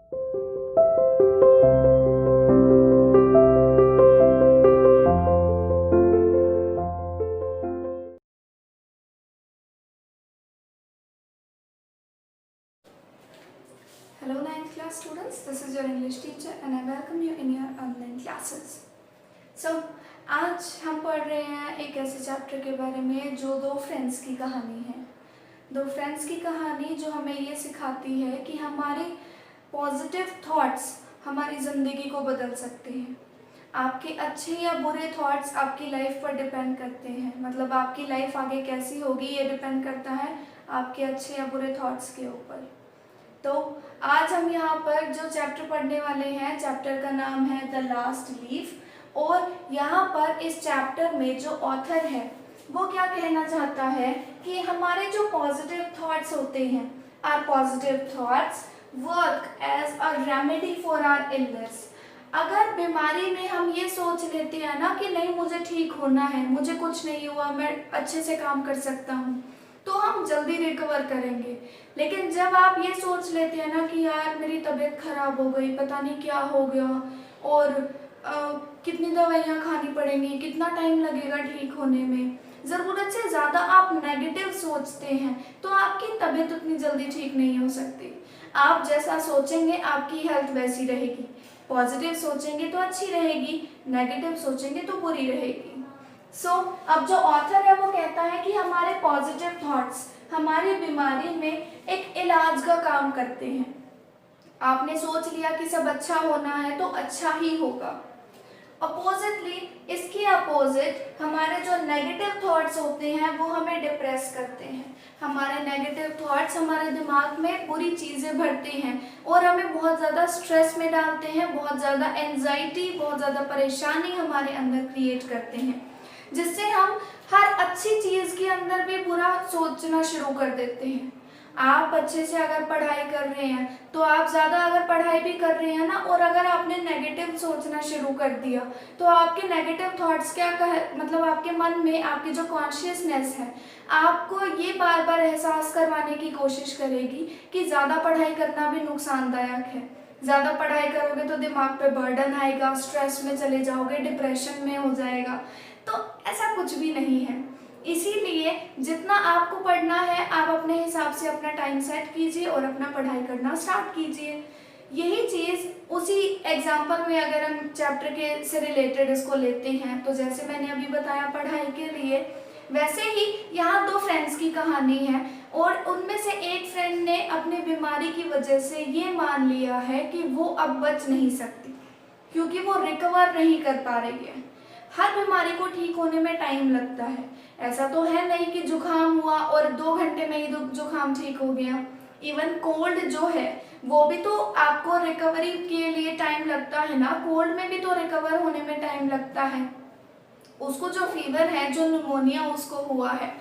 Hello 9th class students, this is your English teacher and I welcome you in your online classes. So, आज हम पढ़ रहे हैं एक ऐसे चैप्टर के बारे में जो दो फ्रेंड्स की कहानी है। दो फ्रेंड्स की कहानी जो हमें ये सिखाती है कि हमारे पॉजिटिव थॉट्स हमारी ज़िंदगी को बदल सकते हैं। आपके अच्छे या बुरे थॉट्स आपकी लाइफ पर डिपेंड करते हैं, मतलब आपकी लाइफ आगे कैसी होगी ये डिपेंड करता है आपके अच्छे या बुरे थॉट्स के ऊपर। तो आज हम यहाँ पर जो चैप्टर पढ़ने वाले हैं, चैप्टर का नाम है द लास्ट लीफ। और यहाँ पर इस चैप्टर में जो ऑथर है वो क्या कहना चाहता है कि हमारे जो पॉजिटिव थॉट्स होते हैं, our positive thoughts work as a remedy for our illness. अगर बीमारी में हम ये सोच लेते हैं ना कि नहीं मुझे ठीक होना है, मुझे कुछ नहीं हुआ, मैं अच्छे से काम कर सकता हूँ, तो हम जल्दी रिकवर करेंगे। लेकिन जब आप ये सोच लेते हैं ना कि यार मेरी तबीयत खराब हो गई, पता नहीं क्या हो गया और कितनी दवाइयाँ खानी पड़ेंगी, कितना टाइम लगेगा ठीक होने में, ज़रूरत से ज़्यादा आप नेगेटिव सोचते हैं तो आपकी तबीयत उतनी जल्दी ठीक नहीं हो सकती। आप जैसा सोचेंगे आपकी हेल्थ वैसी रहेगी। पॉजिटिव सोचेंगे तो अच्छी रहेगी, नेगेटिव सोचेंगे तो बुरी रहेगी। अब जो ऑथर है वो कहता है कि हमारे पॉजिटिव थॉट्स हमारी बीमारी में एक इलाज का काम करते हैं। आपने सोच लिया कि सब अच्छा होना है तो अच्छा ही होगा। अपोजिटली, इसके अपोजिट हमारे जो नेगेटिव थॉट्स होते हैं वो हमें डिप्रेस करते हैं। हमारे नेगेटिव थॉट्स हमारे दिमाग में बुरी चीज़ें भरते हैं और हमें बहुत ज़्यादा स्ट्रेस में डालते हैं, बहुत ज़्यादा एंजाइटी, बहुत ज़्यादा परेशानी हमारे अंदर क्रिएट करते हैं, जिससे हम हर अच्छी चीज़ के अंदर भी बुरा सोचना शुरू कर देते हैं। आप अच्छे से अगर पढ़ाई कर रहे हैं तो आप ज़्यादा अगर पढ़ाई भी कर रहे हैं ना, और अगर आपने नेगेटिव सोचना शुरू कर दिया तो आपके नेगेटिव थॉट्स क्या मतलब आपके मन में आपकी जो कॉन्शियसनेस है आपको ये बार बार एहसास करवाने की कोशिश करेगी कि ज़्यादा पढ़ाई करना भी नुकसानदायक है। ज़्यादा पढ़ाई करोगे तो दिमाग पे बर्डन आएगा, स्ट्रेस में चले जाओगे, डिप्रेशन में हो जाएगा। तो ऐसा कुछ भी नहीं है। इसीलिए जितना आपको पढ़ना है आप अपने हिसाब से अपना टाइम सेट कीजिए और अपना पढ़ाई करना स्टार्ट कीजिए। यही चीज़ उसी एग्जाम्पल में अगर हम चैप्टर के से रिलेटेड इसको लेते हैं तो जैसे मैंने अभी बताया पढ़ाई के लिए, वैसे ही यहाँ दो फ्रेंड्स की कहानी है और उनमें से एक फ्रेंड ने अपनी बीमारी की वजह से ये मान लिया है कि वो अब बच नहीं सकती क्योंकि वो रिकवर नहीं कर पा रही है। हर बीमारी को ठीक होने में टाइम लगता है। ऐसा तो है नहीं कि जुकाम हुआ और 2 घंटे में ही जुकाम ठीक हो गया। इवन कोल्ड जो है वो भी तो आपको रिकवरी के लिए टाइम लगता है ना, कोल्ड में भी तो रिकवर होने में टाइम लगता है। उसको जो फीवर है, जो निमोनिया उसको हुआ है,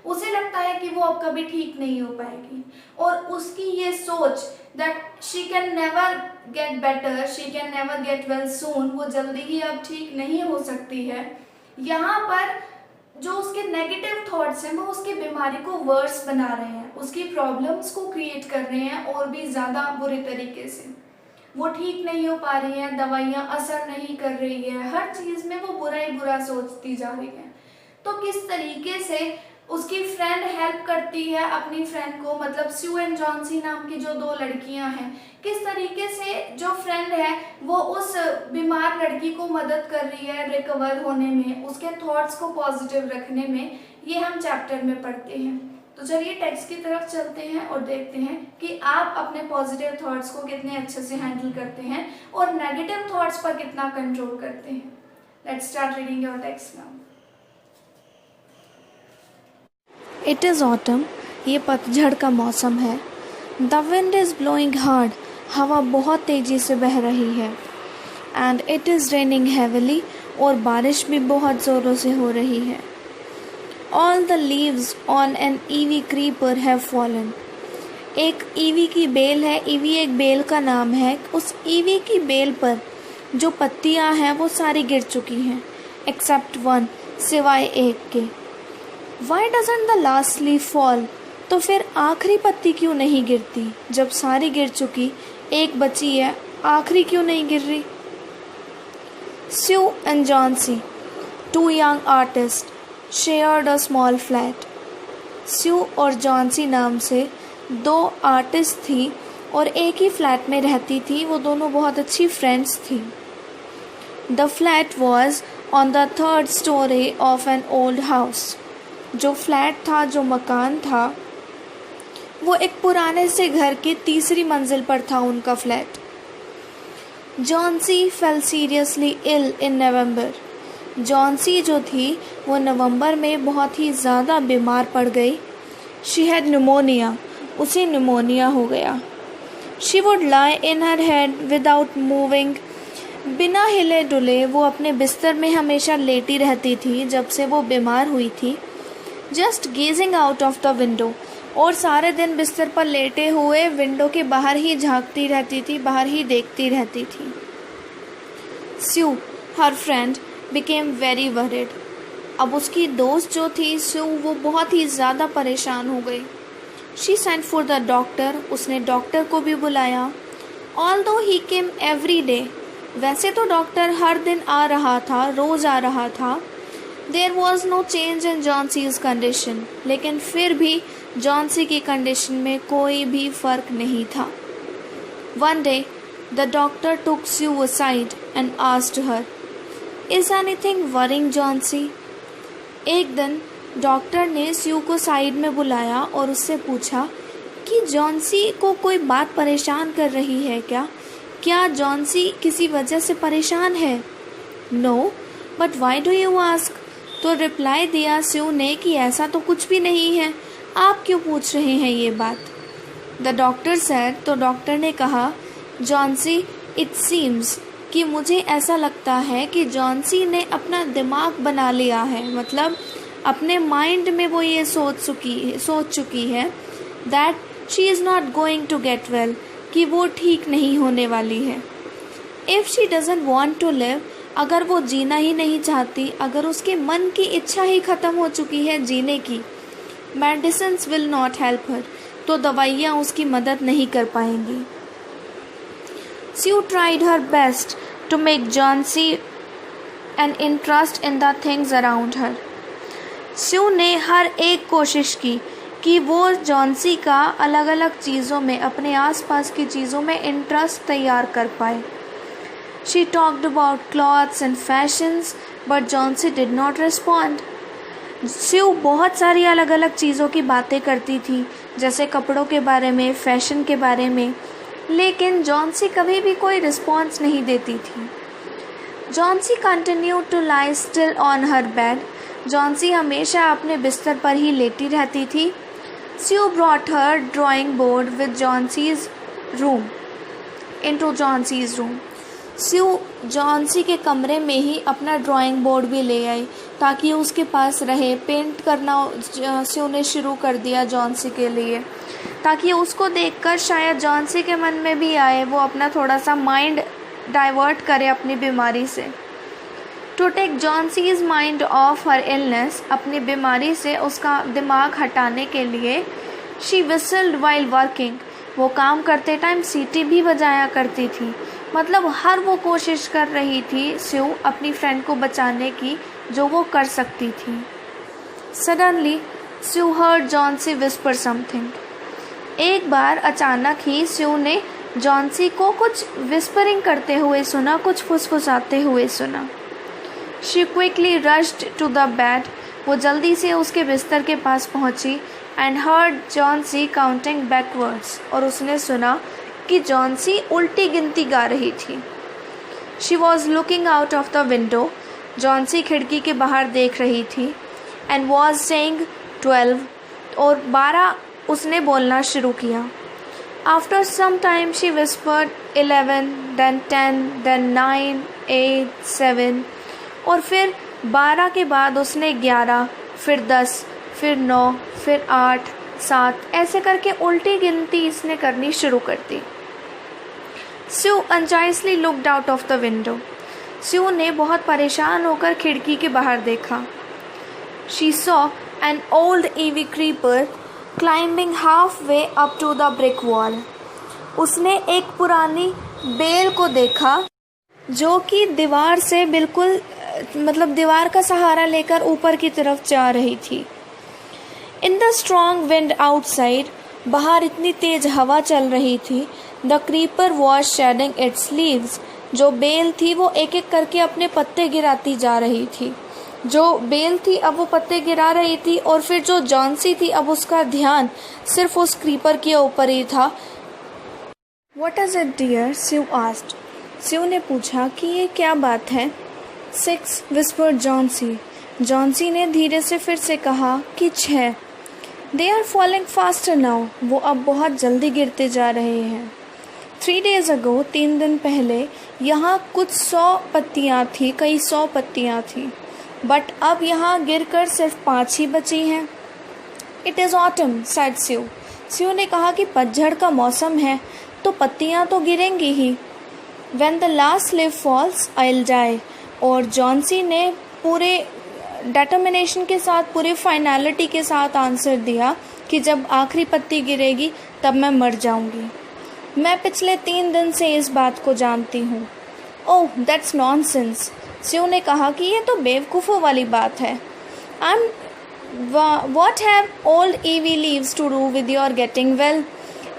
उसे लगता है कि वो अब कभी ठीक नहीं हो पाएगी और उसकी ये सोच that she can never get better, she can never get well soon, वो जल्दी ही अब ठीक नहीं हो सकती है। यहाँ पर जो उसके नेगेटिव थॉट्स हैं वो उसकी बीमारी को वर्स बना रहे हैं, उसकी प्रॉब्लम्स को क्रिएट कर रहे हैं और भी ज़्यादा बुरे तरीके से। वो ठीक नहीं हो पा रही है, दवाइयाँ असर नहीं कर रही है, हर चीज़ में वो बुरा ही बुरा सोचती जा रही है। तो किस तरीके से उसकी फ्रेंड हेल्प करती है अपनी फ्रेंड को, मतलब स्यू एंड जॉन्सी नाम की जो 2 लड़कियां हैं, किस तरीके से जो फ्रेंड है वो उस बीमार लड़की को मदद कर रही है रिकवर होने में, उसके थॉट्स को पॉजिटिव रखने में, ये हम चैप्टर में पढ़ते हैं। तो चलिए टेक्स्ट की तरफ चलते हैं और देखते हैं कि आप अपने पॉजिटिव थॉट्स को कितने अच्छे से हैंडल करते हैं और नेगेटिव थॉट्स पर कितना कंट्रोल करते हैं। Let's start reading your text now. It is autumn, ये पतझड़ का मौसम है। The wind is blowing hard, हवा बहुत तेज़ी से बह रही है। And it is raining heavily, और बारिश भी बहुत ज़ोरों से हो रही है। All the leaves on an EV creeper have fallen. एक ईवी की बेल है, ईवी एक बेल का नाम है। उस ईवी की बेल पर जो पत्तियां हैं वो सारी गिर चुकी हैं, एक्सेप्ट वन, सिवाय एक के। Why doesn't the last leaf fall? तो फिर आखिरी पत्ती क्यों नहीं गिरती? जब सारी गिर चुकी, एक बची है, आखिरी क्यों नहीं गिर रही? Sue and Johnsy, two young artists, shared a small flat. Sue और जॉन्सी नाम से 2 आर्टिस्ट थी और एक ही फ्लैट में रहती थी। वो दोनों बहुत अच्छी फ्रेंड्स थी। The flat was on the 3rd story of an old house. जो फ्लैट था, जो मकान था, वो एक पुराने से घर की 3री मंजिल पर था उनका flat. Johnsy fell seriously ill in November. Johnsy जो थी वो नवंबर में बहुत ही ज़्यादा बीमार पड़ गई। शी हैड न्यूमोनिया, उसे न्यूमोनिया हो गया। She would lie in her head without moving. बिना हिले डुले वो अपने बिस्तर में हमेशा लेटी रहती थी जब से वो बीमार हुई थी। Just gazing out of the window, और सारे दिन बिस्तर पर लेटे हुए विंडो के बाहर ही झांकती रहती थी, बाहर ही देखती रहती थी। Sue, her friend, became very worried. अब उसकी दोस्त जो थी स्यू, वो बहुत ही ज़्यादा परेशान हो गई। She sent for the doctor. उसने डॉक्टर को भी बुलाया। Although he came every day. वैसे तो डॉक्टर हर दिन आ रहा था, रोज़ आ रहा था। There was no change in Johnsy's condition. लेकिन फिर भी जॉन्सी की कंडीशन में कोई भी फ़र्क नहीं था। One day the doctor took Sue aside and asked her, "Is anything worrying Johnsy?" एक दिन डॉक्टर ने स्यू को साइड में बुलाया और उससे पूछा कि जॉन्सी को कोई बात परेशान कर रही है क्या जॉन्सी किसी वजह से परेशान है? No, but why do you ask? तो रिप्लाई दिया स्यू ने कि ऐसा तो कुछ भी नहीं है, आप क्यों पूछ रहे हैं ये बात? द डॉक्टर सर, तो डॉक्टर ने कहा, जॉन्सी, इट सीम्स कि मुझे ऐसा लगता है कि जॉन्सी ने अपना दिमाग बना लिया है, मतलब अपने माइंड में वो ये सोच चुकी है that she is not going to get well, कि वो ठीक नहीं होने वाली है। If she doesn't want to live, अगर वो जीना ही नहीं चाहती, अगर उसके मन की इच्छा ही ख़त्म हो चुकी है जीने की, medicines will not help her, तो दवाइयाँ उसकी मदद नहीं कर पाएंगी। Sue tried her best to make Johnsy an interest in the things around her. Sue ने हर एक कोशिश की कि वो जॉन्सी का अलग अलग चीज़ों में, अपने आसपास की चीज़ों में इंटरेस्ट तैयार कर पाए। She talked about clothes and fashions, but Johnsy did not respond. Sue बहुत सारी अलग अलग चीज़ों की बातें करती थी, जैसे कपड़ों के बारे में, फैशन के बारे में, लेकिन जॉन्सी कभी भी कोई रिस्पॉन्स नहीं देती थी। Johnsy continued to lie still on her bed. Johnsy हमेशा अपने बिस्तर पर ही लेटी रहती थी। Sue brought her drawing board with Johnsy's room into Johnsy's room. Sue Johnsy के कमरे में ही अपना ड्राइंग बोर्ड भी ले आई ताकि उसके पास रहे। पेंट करना स्यू ने शुरू कर दिया जॉन्सी के लिए, ताकि उसको देखकर शायद जॉन्सी के मन में भी आए, वो अपना थोड़ा सा माइंड डाइवर्ट करे अपनी बीमारी से। To take Johnsy's mind off her illness, अपनी बीमारी से उसका दिमाग हटाने के लिए, शी विसल्ड वाइल वर्किंग, वो काम करते टाइम सीटी भी बजाया करती थी। मतलब हर वो कोशिश कर रही थी स्यू अपनी फ्रेंड को बचाने की जो वो कर सकती थी। सडनली स्यू हर्ड जॉन्सी विस्पर समथिंग। एक बार अचानक ही स्यू ने जॉन्सी को कुछ विस्परिंग करते हुए सुना, कुछ फुसफुसाते हुए सुना। She quickly rushed to the bed, वो जल्दी से उसके बिस्तर के पास पहुंची and heard Johnsy counting backwards, और उसने सुना कि जॉन्सी उल्टी गिनती गा रही थी। She was looking out of the window, Johnsy खिड़की के बाहर देख रही थी, एंड वॉज सेइंग 12, और 12 उसने बोलना शुरू किया। After some time she whispered 11, then 10, then 9, 8, 7, और फिर 12 के बाद उसने 11, फिर 10, फिर 9, फिर 8, 7, ऐसे करके उल्टी गिनती इसने करनी शुरू कर दी। Sue anxiously looked out of the window. Sue ने बहुत परेशान होकर खिड़की के बाहर देखा। She saw an old ivy creeper climbing halfway up to the brick wall. उसने एक पुरानी बेल को देखा जो कि दीवार से बिल्कुल दीवार का सहारा लेकर ऊपर की तरफ जा रही थी. In the strong wind outside, बाहर इतनी तेज हवा चल रही थी. The creeper was shedding its leaves. जो बेल थी वो एक एक करके अपने पत्ते गिराती जा रही थी. जो बेल थी अब वो पत्ते गिरा रही थी और फिर जो जॉन्सी थी अब उसका ध्यान सिर्फ उस क्रीपर के ऊपर ही था. What is it, dear? Sue asked. Sue ने पूछा कि ये क्या बात है. 6, whispered Johnsy. जॉन्सी ने धीरे से फिर से कहा कि 6. They are falling faster now. वो अब बहुत जल्दी गिरते जा रहे हैं. 3 days ago, 3 दिन पहले यहाँ कुछ 100 पत्तियाँ थी, कई 100 पत्तियाँ थी. बट अब यहाँ गिरकर सिर्फ 5 ही बची हैं. It is autumn, said Sue. Sue ने कहा कि पतझड़ का मौसम है तो पत्तियाँ तो गिरेंगी ही. When the last leaf falls, I'll die. और जॉन्सी ने पूरे डिटर्मिनेशन के साथ, पूरी फाइनलिटी के साथ आंसर दिया कि जब आखिरी पत्ती गिरेगी तब मैं मर जाऊंगी. मैं पिछले 3 दिन से इस बात को जानती हूँ. ओह, दैट्स नॉनसेंस. स्यू ने कहा कि ये तो बेवकूफ़ों वाली बात है. What have old ivy leaves to do with your getting well?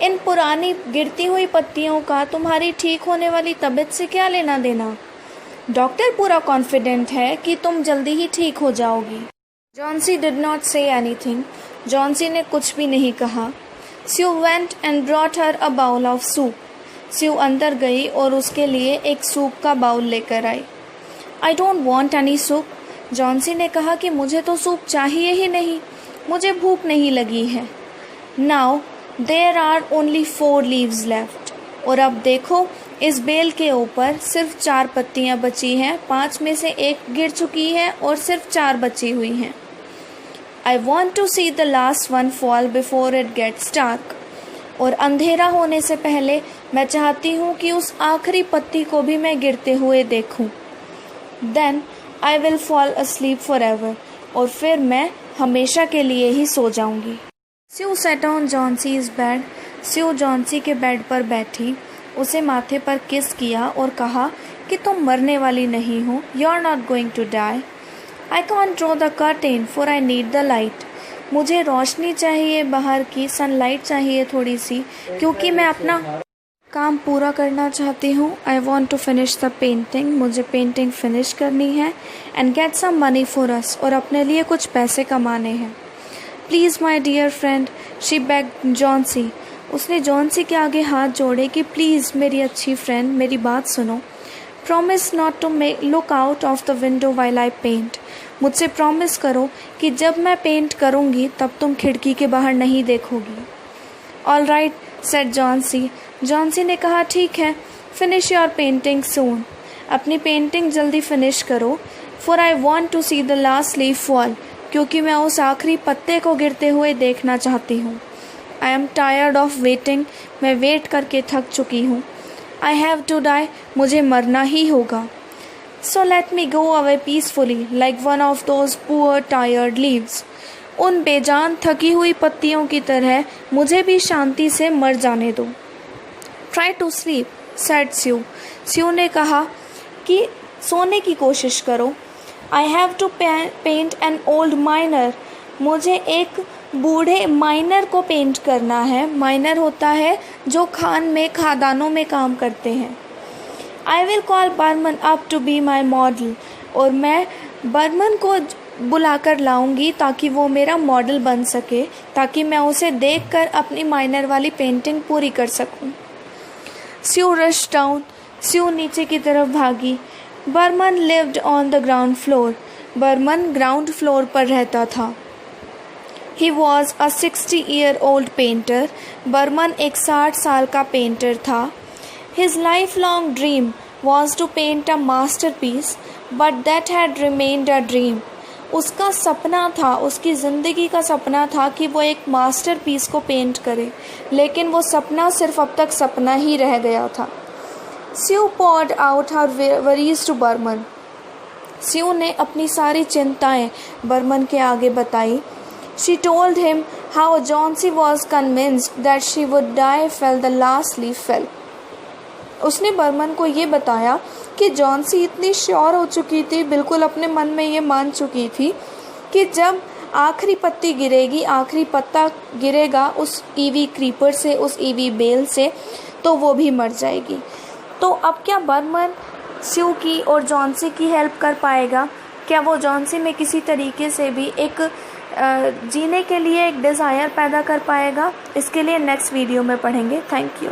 इन पुरानी गिरती हुई पत्तियों का तुम्हारी ठीक होने वाली तबीयत से क्या लेना देना. डॉक्टर पूरा कॉन्फिडेंट है कि तुम जल्दी ही ठीक हो जाओगी. Johnsy did not say anything. Johnsy ने कुछ भी नहीं कहा. Sue went and brought her a bowl of soup. Sue अंदर गई और उसके लिए एक सूप का बाउल लेकर आई. I don't want any soup. Johnsy ने कहा कि मुझे तो सूप चाहिए ही नहीं, मुझे भूख नहीं लगी है. Now there are only 4 leaves left. और अब देखो, इस बेल के ऊपर सिर्फ 4 पत्तियां बची हैं. 5 में से 1 गिर चुकी है और सिर्फ 4 बची हुई हैं. I want to see the last one fall before it gets dark. और अंधेरा होने से पहले मैं चाहती हूँ कि उस आखिरी पत्ती को भी मैं गिरते हुए देखूँ. Then I will fall asleep forever. और फिर मैं हमेशा के लिए ही सो जाऊंगी. Sue sat on Johnsy's bed. Sue Johnsy के बेड पर बैठी, उसे माथे पर किस किया और कहा कि तुम मरने वाली नहीं हो. You are not going to die. I can't draw the curtain for I need the light. मुझे रोशनी चाहिए, बाहर की सनलाइट चाहिए थोड़ी सी, क्योंकि मैं अपना काम पूरा करना चाहती हूँ. I want to finish the painting. मुझे पेंटिंग फिनिश करनी है. And get some money for us. और अपने लिए कुछ पैसे कमाने हैं. Please my dear friend, she begged Johnsy. उसने जॉन्सी के आगे हाथ जोड़े कि प्लीज़ मेरी अच्छी फ्रेंड, मेरी बात सुनो. Promise not to look out of the window while I paint. मुझसे प्रॉमिस करो कि जब मैं पेंट करूँगी तब तुम खिड़की के बाहर नहीं देखोगी. All right, said Johnsy. Johnsy ने कहा ठीक है. Finish your painting soon. अपनी पेंटिंग जल्दी फिनिश करो. For I want to see the last leaf fall. क्योंकि मैं उस आखिरी पत्ते को गिरते हुए देखना चाहती हूँ. I am tired of waiting. मैं वेट करके थक चुकी हूँ. I have to die. मुझे मरना ही होगा. So let me go away peacefully like one of those poor tired leaves. उन बेजान थकी हुई पत्तियों की तरह मुझे भी शांति से मर जाने दो. Try to sleep, said Sue. Sue ने कहा कि सोने की कोशिश करो. I have to paint an old miner. मुझे एक बूढ़े माइनर को पेंट करना है. माइनर होता है जो खादानों में काम करते हैं. I will call Behrman up to be my model. और मैं बर्मन को बुलाकर लाऊंगी ताकि वो मेरा मॉडल बन सके, ताकि मैं उसे देखकर अपनी माइनर वाली पेंटिंग पूरी कर सकूं. स्यू रश डाउन. स्यू नीचे की तरफ भागी. Behrman lived on the ground floor. Behrman ground floor पर रहता था. He was a 60-year-old painter. Behrman एक 60 साल का पेंटर था. His life long dream was to paint a masterpiece, but that had remained a dream. उसका सपना था, उसकी ज़िंदगी का सपना था कि वो एक मास्टरपीस को पेंट करे, लेकिन वो सपना सिर्फ अब तक सपना ही रह गया था. स्यू poured out her worries to Burman. स्यू ने अपनी सारी चिंताएं बर्मन के आगे बताई. She told him how Jauncey was convinced that she would die fell the last leaf fell. उसने बर्मन को ये बताया कि जॉन्सी इतनी श्योर हो चुकी थी, बिल्कुल अपने मन में ये मान चुकी थी कि जब आखिरी पत्ती गिरेगी, आखिरी पत्ता गिरेगा उस ईवी क्रीपर से, उस ईवी बेल से, तो वो भी मर जाएगी। तो अब क्या बर्मन स्यू की और जॉन्सी की हेल्प कर पाएगा? क्या वो जॉन्सी में किसी तरीके से भी एक जीने के लिए एक डिज़ायर पैदा कर पाएगा? इसके लिए नेक्स्ट वीडियो में पढ़ेंगे। Thank you.